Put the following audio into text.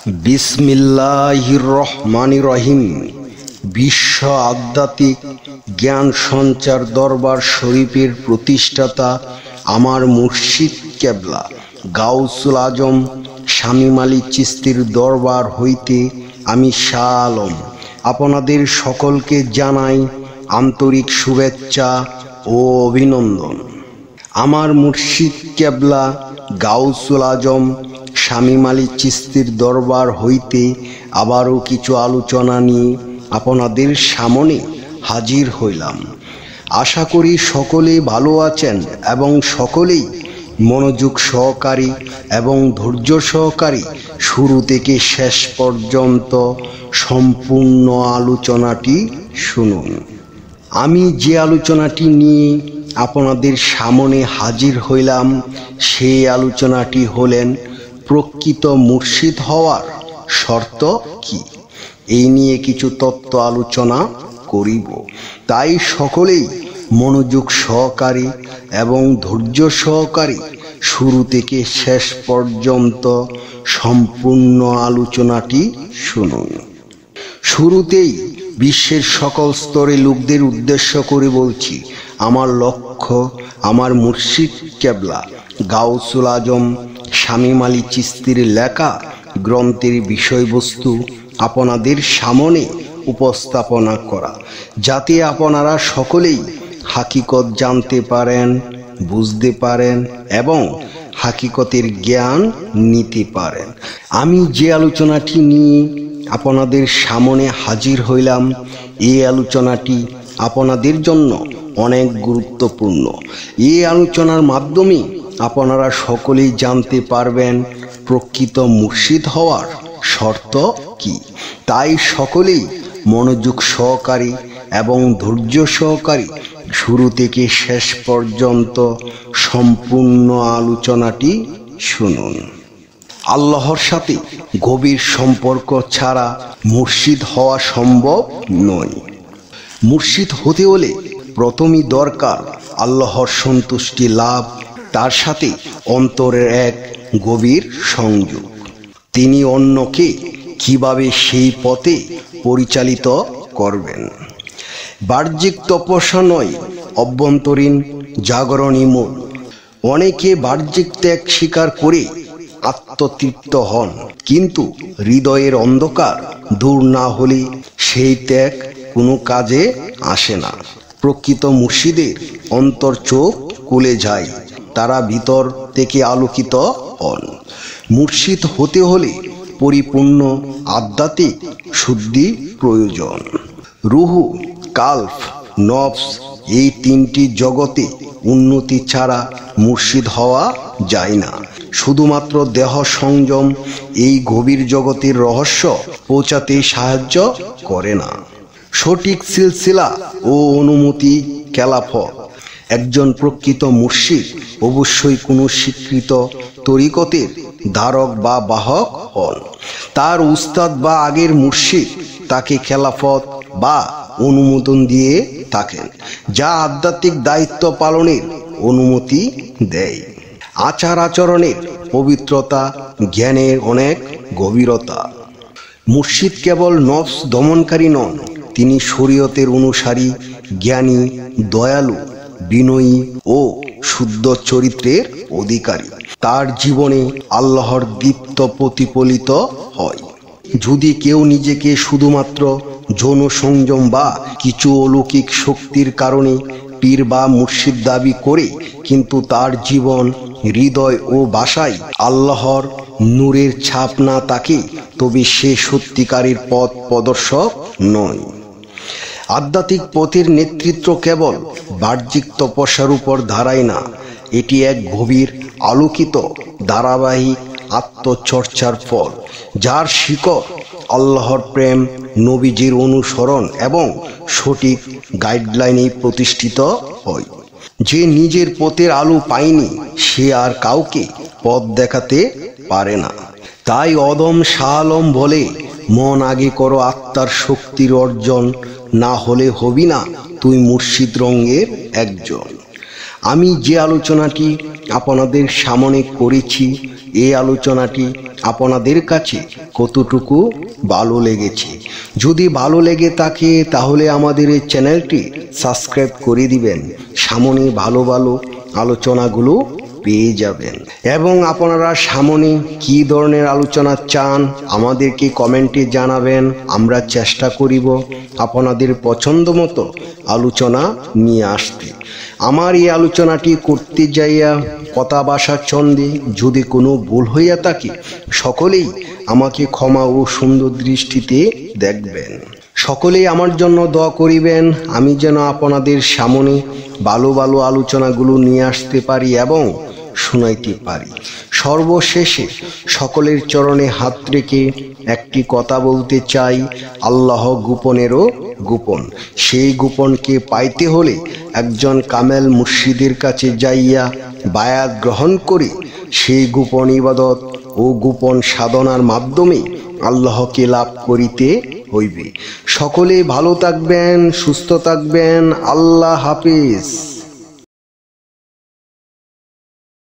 বিসমিল্লাহির রহমানির রহিম। বিশ্ব আধ্যাত্মিক জ্ঞান সঞ্চার দরবার শরীফের প্রতিষ্ঠাতা আমার মুর্শিদ কেবলা গাউসুল আজম শামীম আলী চিশতির দরবার হইতে আমি শাহ আলম আপনাদের সকলকে জানাই আন্তরিক শুভেচ্ছা ও অভিনন্দন। আমার মুর্শিদ কেবলা গাউসুল আজম শামীম আলী চিশতির দরবার হইতে আবারও কিছু আলোচনা নিয়ে আপনাদের সামনে হাজির হইলাম। আশা করি সকলে ভালো আছেন এবং সকলেই মনোযোগ সহকারী এবং ধৈর্য সহকারী শুরু থেকে শেষ পর্যন্ত সম্পূর্ণ আলোচনাটি শুনুন। আমি যে আলোচনাটি নিয়ে আপনাদের সামনে হাজির হইলাম সেই আলোচনাটি হলেন প্রকৃত মুর্শিদ হওয়ার শর্ত কি। এই নিয়ে কিছু তত্ত্ব আলোচনা করিব, তাই সকলেই মনোযোগ সহকারী এবং ধৈর্য সহকারী শুরু থেকে শেষ পর্যন্ত সম্পূর্ণ আলোচনাটি শুনুন। শুরুতেই বিশ্বের সকল স্তরে লোকদের উদ্দেশ্য করে বলছি, আমার লক্ষ্য আমার মুর্শিদ কেবলা গাউসুল আজম শামীম আলী চিশতির লেখা গ্রন্থের বিষয়বস্তু আপনাদের সামনে উপস্থাপনা করা, যাতে আপনারা সকলেই হাকিকত জানতে পারেন, বুঝতে পারেন এবং হাকিকতের জ্ঞান নিতে পারেন। আমি যে আলোচনাটি নিয়ে আপনাদের সামনে হাজির হইলাম, এই আলোচনাটি আপনাদের জন্য অনেক গুরুত্বপূর্ণ। এই আলোচনার মাধ্যমে আপনারা সকলেই জানতে পারবেন প্রকৃত মুর্শিদ হওয়ার শর্ত কি। তাই সকলেই মনোযোগ সহকারী এবং ধৈর্য সহকারী শুরু থেকে শেষ পর্যন্ত সম্পূর্ণ আলোচনাটি শুনুন। আল্লাহর সাথে গভীর সম্পর্ক ছাড়া মুর্শিদ হওয়া সম্ভব নয়। মুর্শিদ হতে হলে প্রথমেই দরকার আল্লাহর সন্তুষ্টি লাভ, তার সাথে অন্তরের এক গভীর সংযোগ। তিনি অন্যকে কিভাবে সেই পথে পরিচালিত করবেন। বাহ্যিক তপস্যা নয়, অভ্যন্তরীণ জাগরণই মূল। অনেকে বাহ্যিক ত্যাগ স্বীকার করে আত্মতৃপ্ত হন, কিন্তু হৃদয়ের অন্ধকার দূর না হলে সেই ত্যাগ কোনো কাজে আসে না। প্রকৃত মুর্শিদের অন্তর চোখ খুলে যায়, তারা ভিতর থেকে আলোকিত হন। মুর্শিদ হতে হলে পরিপূর্ণ আধ্যাত্মিক শুদ্ধি প্রয়োজন। রুহু, কালব, নফস এই তিনটি জগতে উন্নতি ছাড়া মুর্শিদ হওয়া যায় না। শুধুমাত্র দেহ সংযম এই গভীর জগতের রহস্য পৌঁছাতে সাহায্য করে না। সঠিক সিলসিলা ও অনুমতি খেলাফত। একজন প্রকৃত মুর্শিদ অবশ্যই কোনো স্বীকৃত তরিকতের ধারক বা বাহক হন। তার উস্তাদ বা আগের মুর্শিদ তাকে খেলাফত বা অনুমোদন দিয়ে থাকেন, যা আধ্যাত্মিক দায়িত্ব পালনের অনুমতি দেয়। আচার আচরণের পবিত্রতা, জ্ঞানের অনেক গভীরতা। মুর্শিদ কেবল নফস দমনকারী নন, তিনি শরীয়তের অনুসারী, জ্ঞানী, দয়ালু, বিনয়ী ও শুদ্ধ চরিত্রের অধিকারী। তার জীবনে আল্লাহর দীপ্ত প্রতিফলিত হয়। যদি কেউ নিজেকে শুধুমাত্র যৌন সংযম বা কিছু অলৌকিক শক্তির কারণে পীর বা মুর্শিদ দাবি করে, কিন্তু তার জীবন, হৃদয় ও ভাষায় আল্লাহর নূরের ছাপ না থাকে, তবে সে সত্যিকারের পথ প্রদর্শক নয়। আধ্যাত্মিক পথের নেতৃত্ব কেবল বাহ্যিক তপস্যার উপর দাঁড়ায় না, এটি এক গভীর আলোকিত ধারাবাহিক আত্মচর্চার ফল, যার শিকড় আল্লাহর প্রেম, নবীজির অনুসরণ এবং সঠিক গাইডলাইনে প্রতিষ্ঠিত হয়। যে নিজের পথের আলো পায়নি, সে আর কাউকে পথ দেখাতে পারে না। তাই অদম শাহ আলম বলে, মন আগে করো আত্মার শক্তির অর্জন, না হলে হবি না তুই মুর্শিদ রঙের একজন। আমি যে আলোচনাটি আপনাদের সামনে করেছি, এই আলোচনাটি আপনাদের কাছে কতটুকু ভালো লেগেছে। যদি ভালো লেগে থাকে তাহলে আমাদের এই চ্যানেলটি সাবস্ক্রাইব করে দিবেন, সামনে ভালো ভালো আলোচনাগুলো পেয়ে যাবেন। এবং আপনারা সামনে কি ধরনের আলোচনা চান আমাদেরকে কমেন্টে জানাবেন, আমরা চেষ্টা করিব আপনাদের পছন্দ মতো আলোচনা নিয়ে আসতে। আমার এই আলোচনাটি করতে যাইয়া কথা ভাষার ছন্দে যদি কোনো ভুল হইয়া থাকে, সকলেই আমাকে ক্ষমা ও সুন্দর দৃষ্টিতে দেখবেন। সকলেই আমার জন্য দোয়া করিবেন, আমি যেন আপনাদের সামনে ভালো ভালো আলোচনাগুলো নিয়ে আসতে পারি এবং শোনাইতে পারি। সর্বশেষে সকলের চরণে হাত রেখে একটি কথা বলতে চাই, আল্লাহ গোপনেরও গোপন। সেই গোপনকে পাইতে হলে একজন কামেল মুর্শিদের কাছে যাইয়া বায়াত গ্রহণ করে সেই গোপন ইবাদত ও গোপন সাধনার মাধ্যমে আল্লাহকে লাভ করিতে হইবে। সকলে ভালো থাকবেন, সুস্থ থাকবেন। আল্লাহ হাফেজ।